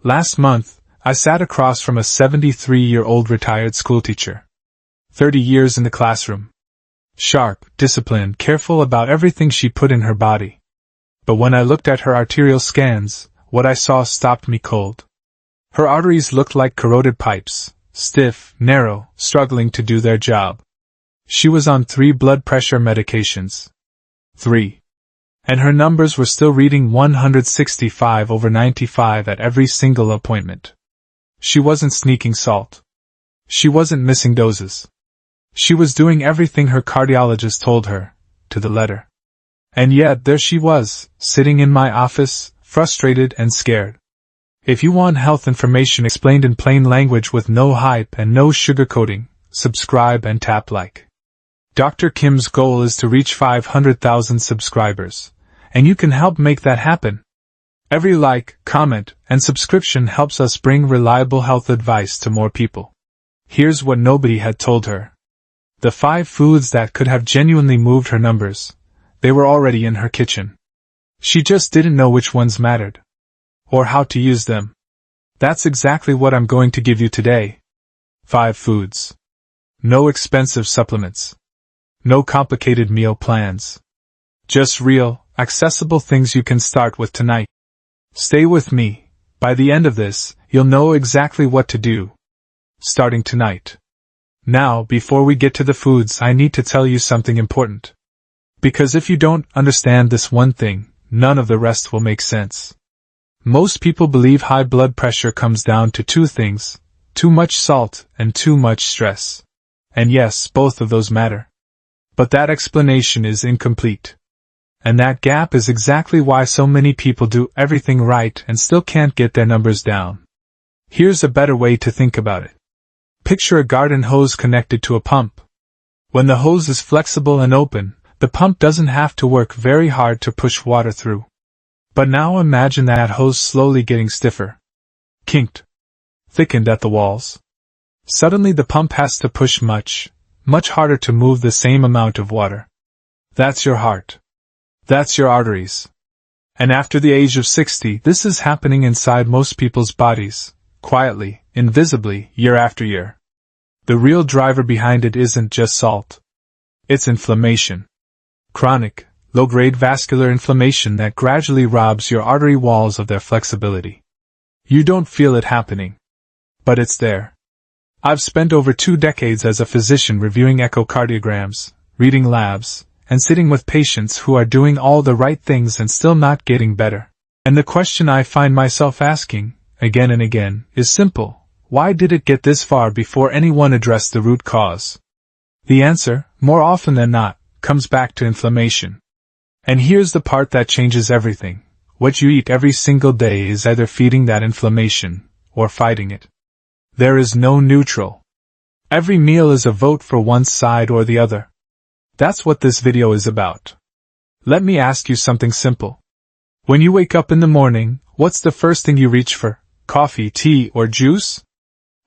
Last month, I sat across from a 73-year-old retired schoolteacher. 30 years in the classroom. Sharp, disciplined, careful about everything she put in her body. But when I looked at her arterial scans, what I saw stopped me cold. Her arteries looked like corroded pipes, stiff, narrow, struggling to do their job. She was on 3 blood pressure medications. 3. And her numbers were still reading 165/95 at every single appointment. She wasn't sneaking salt. She wasn't missing doses. She was doing everything her cardiologist told her, to the letter. And yet there she was, sitting in my office, frustrated and scared. If you want health information explained in plain language with no hype and no sugarcoating, subscribe and tap like. Dr. Kim's goal is to reach 500,000 subscribers, and you can help make that happen. Every like, comment, and subscription helps us bring reliable health advice to more people. Here's what nobody had told her. The 5 foods that could have genuinely moved her numbers, they were already in her kitchen. She just didn't know which ones mattered. Or how to use them. That's exactly what I'm going to give you today. 5 foods. No expensive supplements. No complicated meal plans. Just real, accessible things you can start with tonight. Stay with me. By the end of this, you'll know exactly what to do. Starting tonight. Now, before we get to the foods, I need to tell you something important. Because if you don't understand this one thing, none of the rest will make sense. Most people believe high blood pressure comes down to 2 things, too much salt and too much stress. And yes, both of those matter. But that explanation is incomplete. And that gap is exactly why so many people do everything right and still can't get their numbers down. Here's a better way to think about it. Picture a garden hose connected to a pump. When the hose is flexible and open, the pump doesn't have to work very hard to push water through. But now imagine that hose slowly getting stiffer. Kinked. Thickened at the walls. Suddenly the pump has to push much harder to move the same amount of water. That's your heart. That's your arteries. And after the age of 60, this is happening inside most people's bodies, quietly, invisibly, year after year. The real driver behind it isn't just salt. It's inflammation. Chronic, low-grade vascular inflammation that gradually robs your artery walls of their flexibility. You don't feel it happening. But it's there. I've spent over 2 decades as a physician reviewing echocardiograms, reading labs, and sitting with patients who are doing all the right things and still not getting better. And the question I find myself asking, again and again, is simple. Why did it get this far before anyone addressed the root cause? The answer, more often than not, comes back to inflammation. And here's the part that changes everything. What you eat every single day is either feeding that inflammation, or fighting it. There is no neutral. Every meal is a vote for one side or the other. That's what this video is about. Let me ask you something simple. When you wake up in the morning, what's the first thing you reach for? Coffee, tea, or juice?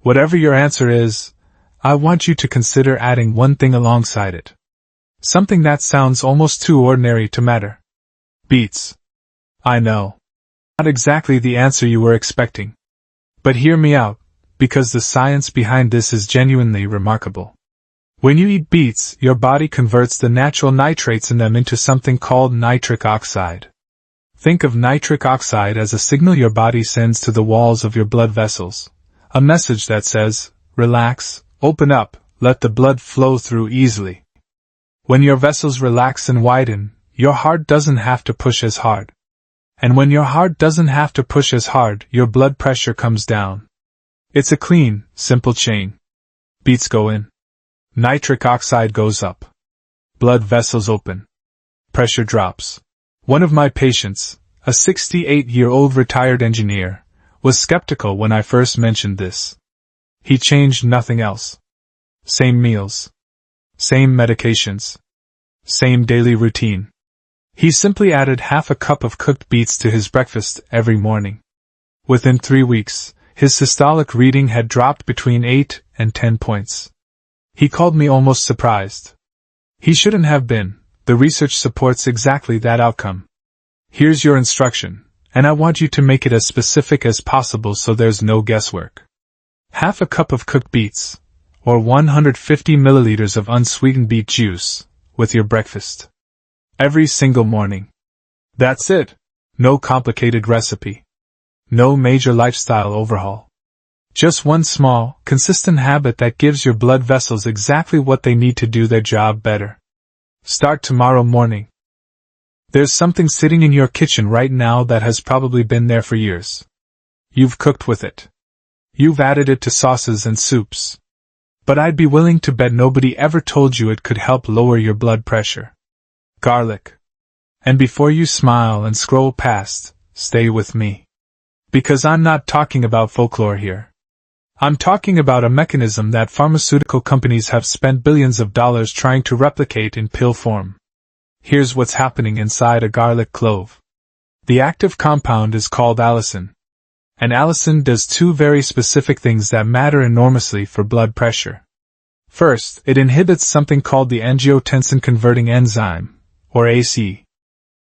Whatever your answer is, I want you to consider adding one thing alongside it. Something that sounds almost too ordinary to matter. Beets. I know. Not exactly the answer you were expecting. But hear me out, because the science behind this is genuinely remarkable. When you eat beets, your body converts the natural nitrates in them into something called nitric oxide. Think of nitric oxide as a signal your body sends to the walls of your blood vessels. A message that says, relax, open up, let the blood flow through easily. When your vessels relax and widen, your heart doesn't have to push as hard. And when your heart doesn't have to push as hard, your blood pressure comes down. It's a clean, simple chain. Beets go in. Nitric oxide goes up. Blood vessels open. Pressure drops. One of my patients, a 68-year-old retired engineer, was skeptical when I first mentioned this. He changed nothing else. Same meals. Same medications. Same daily routine. He simply added half a cup of cooked beets to his breakfast every morning. Within 3 weeks, his systolic reading had dropped between 8 and 10 points. He called me almost surprised. He shouldn't have been. The research supports exactly that outcome. Here's your instruction. and I want you to make it as specific as possible so there's no guesswork. Half a cup of cooked beets, or 150 milliliters of unsweetened beet juice, with your breakfast. Every single morning. That's it. No complicated recipe. No major lifestyle overhaul. Just one small, consistent habit that gives your blood vessels exactly what they need to do their job better. Start tomorrow morning. There's something sitting in your kitchen right now that has probably been there for years. You've cooked with it. You've added it to sauces and soups. But I'd be willing to bet nobody ever told you it could help lower your blood pressure. Garlic. And before you smile and scroll past, stay with me. Because I'm not talking about folklore here. I'm talking about a mechanism that pharmaceutical companies have spent billions of dollars trying to replicate in pill form. Here's what's happening inside a garlic clove. The active compound is called allicin. And allicin does two very specific things that matter enormously for blood pressure. First, it inhibits something called the angiotensin-converting enzyme, or AC.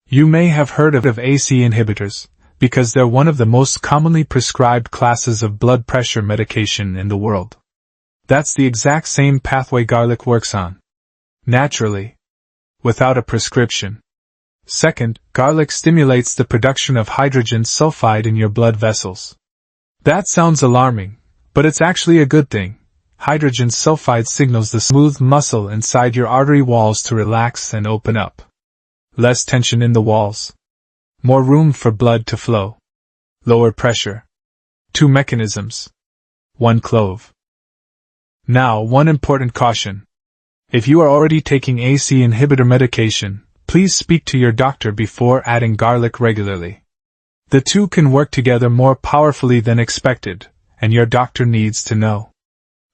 You may have heard of AC inhibitors, because they're one of the most commonly prescribed classes of blood pressure medication in the world. That's the exact same pathway garlic works on. Naturally. Without a prescription. Second, garlic stimulates the production of hydrogen sulfide in your blood vessels. That sounds alarming, but it's actually a good thing. Hydrogen sulfide signals the smooth muscle inside your artery walls to relax and open up. Less tension in the walls. More room for blood to flow. Lower pressure. 2 mechanisms. 1 clove. Now, one important caution. If you are already taking AC inhibitor medication, please speak to your doctor before adding garlic regularly. The two can work together more powerfully than expected, and your doctor needs to know.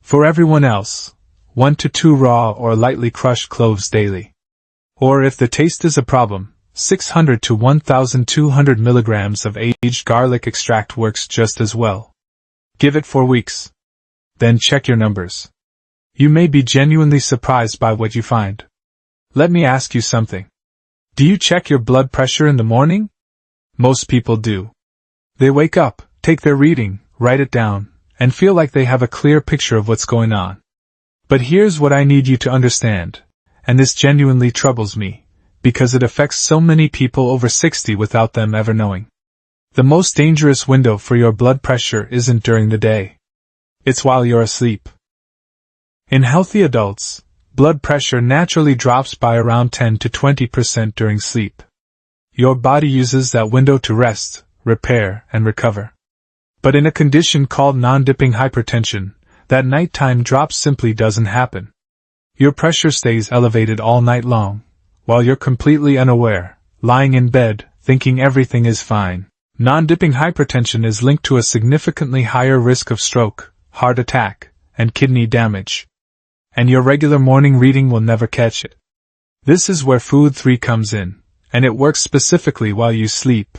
For everyone else, 1 to 2 raw or lightly crushed cloves daily. Or if the taste is a problem, 600 to 1,200 milligrams of aged garlic extract works just as well. Give it 4 weeks. Then check your numbers. You may be genuinely surprised by what you find. Let me ask you something. Do you check your blood pressure in the morning? Most people do. They wake up, take their reading, write it down, and feel like they have a clear picture of what's going on. But here's what I need you to understand, and this genuinely troubles me, because it affects so many people over 60 without them ever knowing. The most dangerous window for your blood pressure isn't during the day. It's while you're asleep. In healthy adults, blood pressure naturally drops by around 10 to 20% during sleep. Your body uses that window to rest, repair, and recover. But in a condition called non-dipping hypertension, that nighttime drop simply doesn't happen. Your pressure stays elevated all night long, while you're completely unaware, lying in bed, thinking everything is fine. Non-dipping hypertension is linked to a significantly higher risk of stroke, heart attack, and kidney damage. And your regular morning reading will never catch it. This is where Food 3 comes in, and it works specifically while you sleep.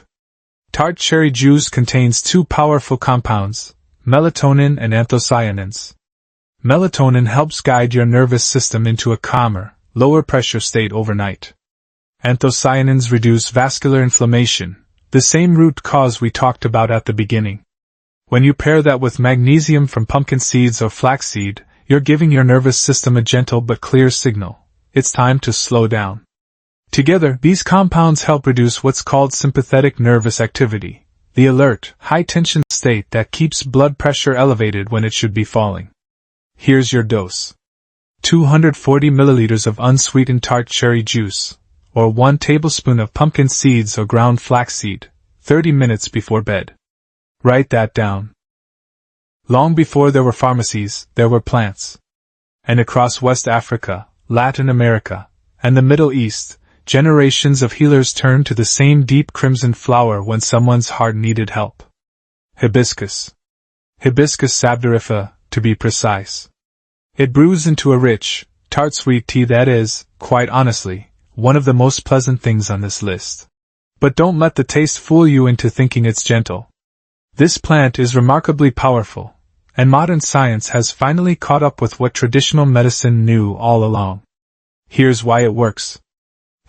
Tart cherry juice contains 2 powerful compounds, melatonin and anthocyanins. Melatonin helps guide your nervous system into a calmer, lower pressure state overnight. Anthocyanins reduce vascular inflammation, the same root cause we talked about at the beginning. When you pair that with magnesium from pumpkin seeds or flaxseed, you're giving your nervous system a gentle but clear signal. It's time to slow down. Together, these compounds help reduce what's called sympathetic nervous activity, the alert, high-tension state that keeps blood pressure elevated when it should be falling. Here's your dose. 240 milliliters of unsweetened tart cherry juice, or 1 tablespoon of pumpkin seeds or ground flaxseed, 30 minutes before bed. Write that down. Long before there were pharmacies, there were plants. And across West Africa, Latin America, and the Middle East, generations of healers turned to the same deep crimson flower when someone's heart needed help. Hibiscus. Hibiscus sabdarifera, to be precise. It brews into a rich, tart sweet tea that is, quite honestly, one of the most pleasant things on this list. But don't let the taste fool you into thinking it's gentle. This plant is remarkably powerful, and modern science has finally caught up with what traditional medicine knew all along. Here's why it works.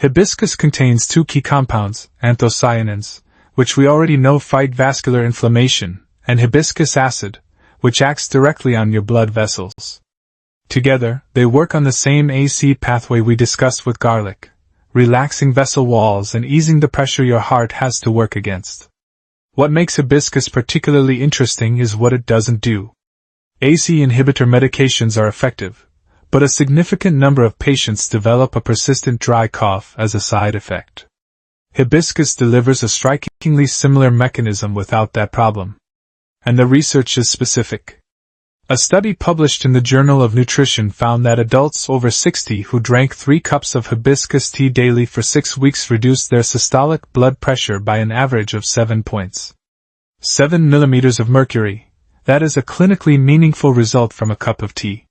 Hibiscus contains 2 key compounds, anthocyanins, which we already know fight vascular inflammation, and hibiscus acid, which acts directly on your blood vessels. Together, they work on the same acid pathway we discussed with garlic, relaxing vessel walls and easing the pressure your heart has to work against. What makes hibiscus particularly interesting is what it doesn't do. ACE inhibitor medications are effective, but a significant number of patients develop a persistent dry cough as a side effect. Hibiscus delivers a strikingly similar mechanism without that problem. And the research is specific. A study published in the Journal of Nutrition found that adults over 60 who drank 3 cups of hibiscus tea daily for 6 weeks reduced their systolic blood pressure by an average of 7 points. 7 millimeters of mercury. That is a clinically meaningful result from a cup of tea.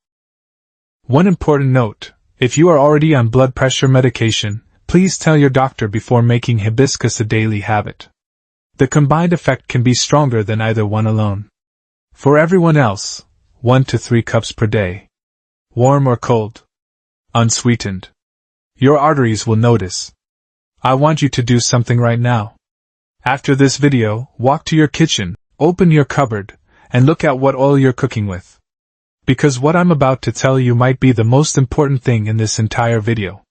One important note: if you are already on blood pressure medication, please tell your doctor before making hibiscus a daily habit. The combined effect can be stronger than either one alone. For everyone else, 1 to 3 cups per day. Warm or cold. Unsweetened. Your arteries will notice. I want you to do something right now. After this video, walk to your kitchen, open your cupboard, and look at what oil you're cooking with. Because what I'm about to tell you might be the most important thing in this entire video.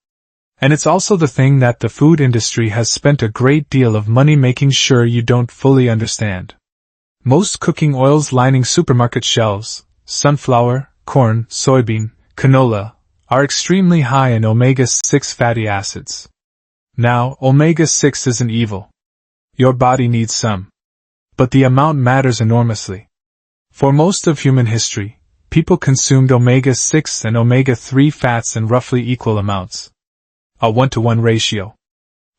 And it's also the thing that the food industry has spent a great deal of money making sure you don't fully understand. Most cooking oils lining supermarket shelves, sunflower, corn, soybean, canola, are extremely high in omega-6 fatty acids. Now, omega-6 isn't evil. Your body needs some. But the amount matters enormously. For most of human history, people consumed omega-6 and omega-3 fats in roughly equal amounts. A 1-to-1 ratio.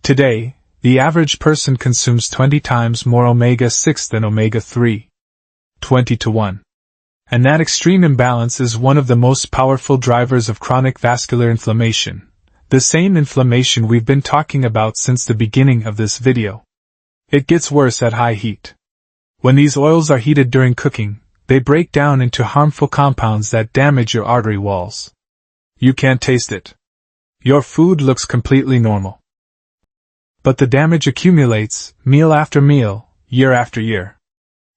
Today, the average person consumes 20 times more omega-6 than omega-3. 20 to 1. And that extreme imbalance is one of the most powerful drivers of chronic vascular inflammation, the same inflammation we've been talking about since the beginning of this video. It gets worse at high heat. When these oils are heated during cooking, they break down into harmful compounds that damage your artery walls. You can't taste it. Your food looks completely normal. But the damage accumulates, meal after meal, year after year.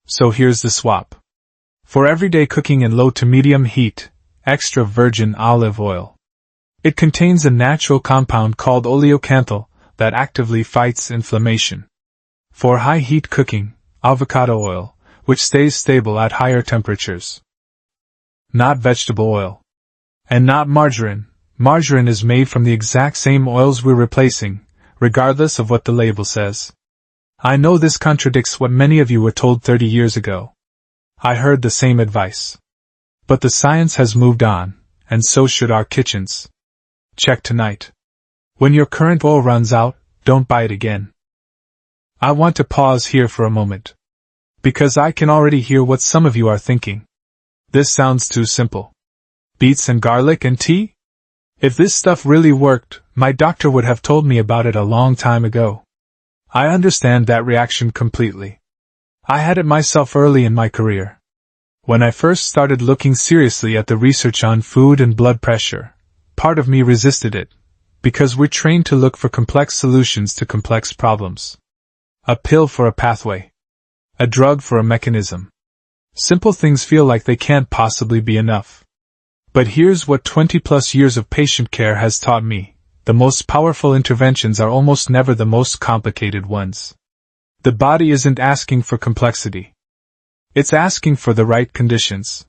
So here's the swap. For everyday cooking in low to medium heat, extra virgin olive oil. It contains a natural compound called oleocanthal that actively fights inflammation. For high heat cooking, avocado oil, which stays stable at higher temperatures. Not vegetable oil. And not margarine. Margarine is made from the exact same oils we're replacing, regardless of what the label says. I know this contradicts what many of you were told 30 years ago. I heard the same advice. But the science has moved on, and so should our kitchens. Check tonight. When your current oil runs out, don't buy it again. I want to pause here for a moment. Because I can already hear what some of you are thinking. This sounds too simple. Beets and garlic and tea? If this stuff really worked, my doctor would have told me about it a long time ago. I understand that reaction completely. I had it myself early in my career. When I first started looking seriously at the research on food and blood pressure, part of me resisted it, because we're trained to look for complex solutions to complex problems. A pill for a pathway. A drug for a mechanism. Simple things feel like they can't possibly be enough. But here's what 20+ years of patient care has taught me: the most powerful interventions are almost never the most complicated ones. The body isn't asking for complexity. It's asking for the right conditions.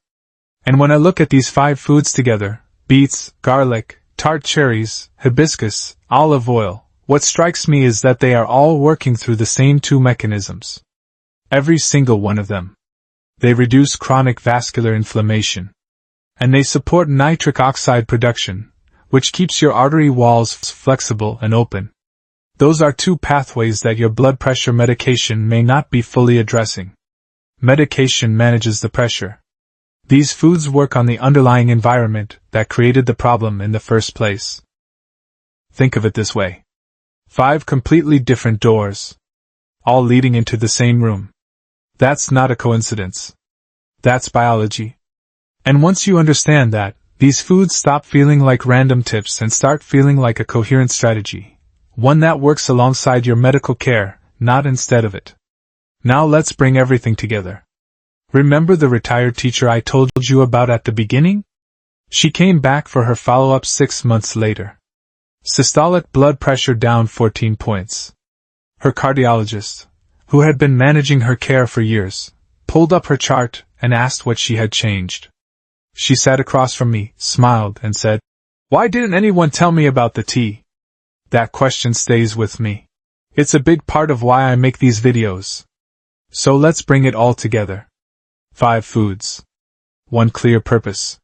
And when I look at these 5 foods together, beets, garlic, tart cherries, hibiscus, olive oil, what strikes me is that they are all working through the same 2 mechanisms. Every single one of them. They reduce chronic vascular inflammation. And they support nitric oxide production, which keeps your artery walls flexible and open. Those are 2 pathways that your blood pressure medication may not be fully addressing. Medication manages the pressure. These foods work on the underlying environment that created the problem in the first place. Think of it this way. 5 completely different doors, all leading into the same room. That's not a coincidence. That's biology. And once you understand that, these foods stop feeling like random tips and start feeling like a coherent strategy. One that works alongside your medical care, not instead of it. Now let's bring everything together. Remember the retired teacher I told you about at the beginning? She came back for her follow-up 6 months later. Systolic blood pressure down 14 points. Her cardiologist, who had been managing her care for years, pulled up her chart and asked what she had changed. She sat across from me, smiled, and said, "Why didn't anyone tell me about the tea?" That question stays with me. It's a big part of why I make these videos. So let's bring it all together. 5 foods. 1 clear purpose.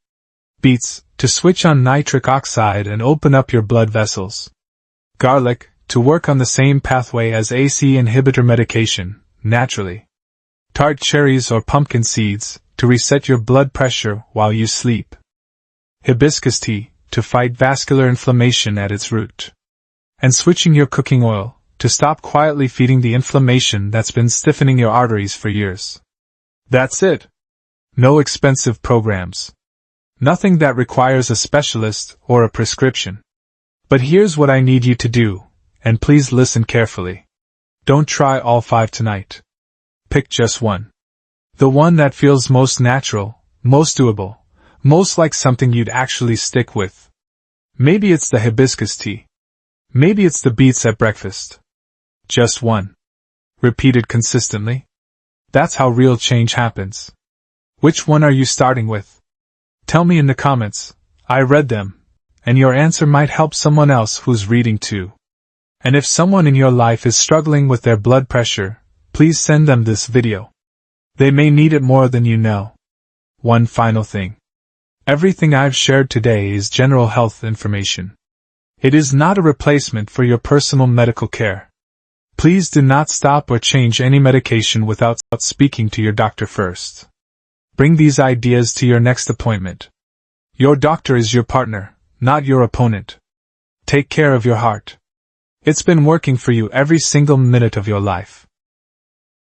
Beets, to switch on nitric oxide and open up your blood vessels. Garlic, to work on the same pathway as AC inhibitor medication, naturally. Tart cherries or pumpkin seeds, to reset your blood pressure while you sleep. Hibiscus tea, to fight vascular inflammation at its root. And switching your cooking oil, to stop quietly feeding the inflammation that's been stiffening your arteries for years. That's it. No expensive programs. Nothing that requires a specialist or a prescription. But here's what I need you to do, and please listen carefully. Don't try all 5 tonight. Pick just one. The one that feels most natural, most doable, most like something you'd actually stick with. Maybe it's the hibiscus tea. Maybe it's the beets at breakfast. Just one. Repeated consistently. That's how real change happens. Which one are you starting with? Tell me in the comments. I read them, and your answer might help someone else who's reading too. And if someone in your life is struggling with their blood pressure, please send them this video. They may need it more than you know. One final thing. Everything I've shared today is general health information. It is not a replacement for your personal medical care. Please do not stop or change any medication without speaking to your doctor first. Bring these ideas to your next appointment. Your doctor is your partner, not your opponent. Take care of your heart. It's been working for you every single minute of your life.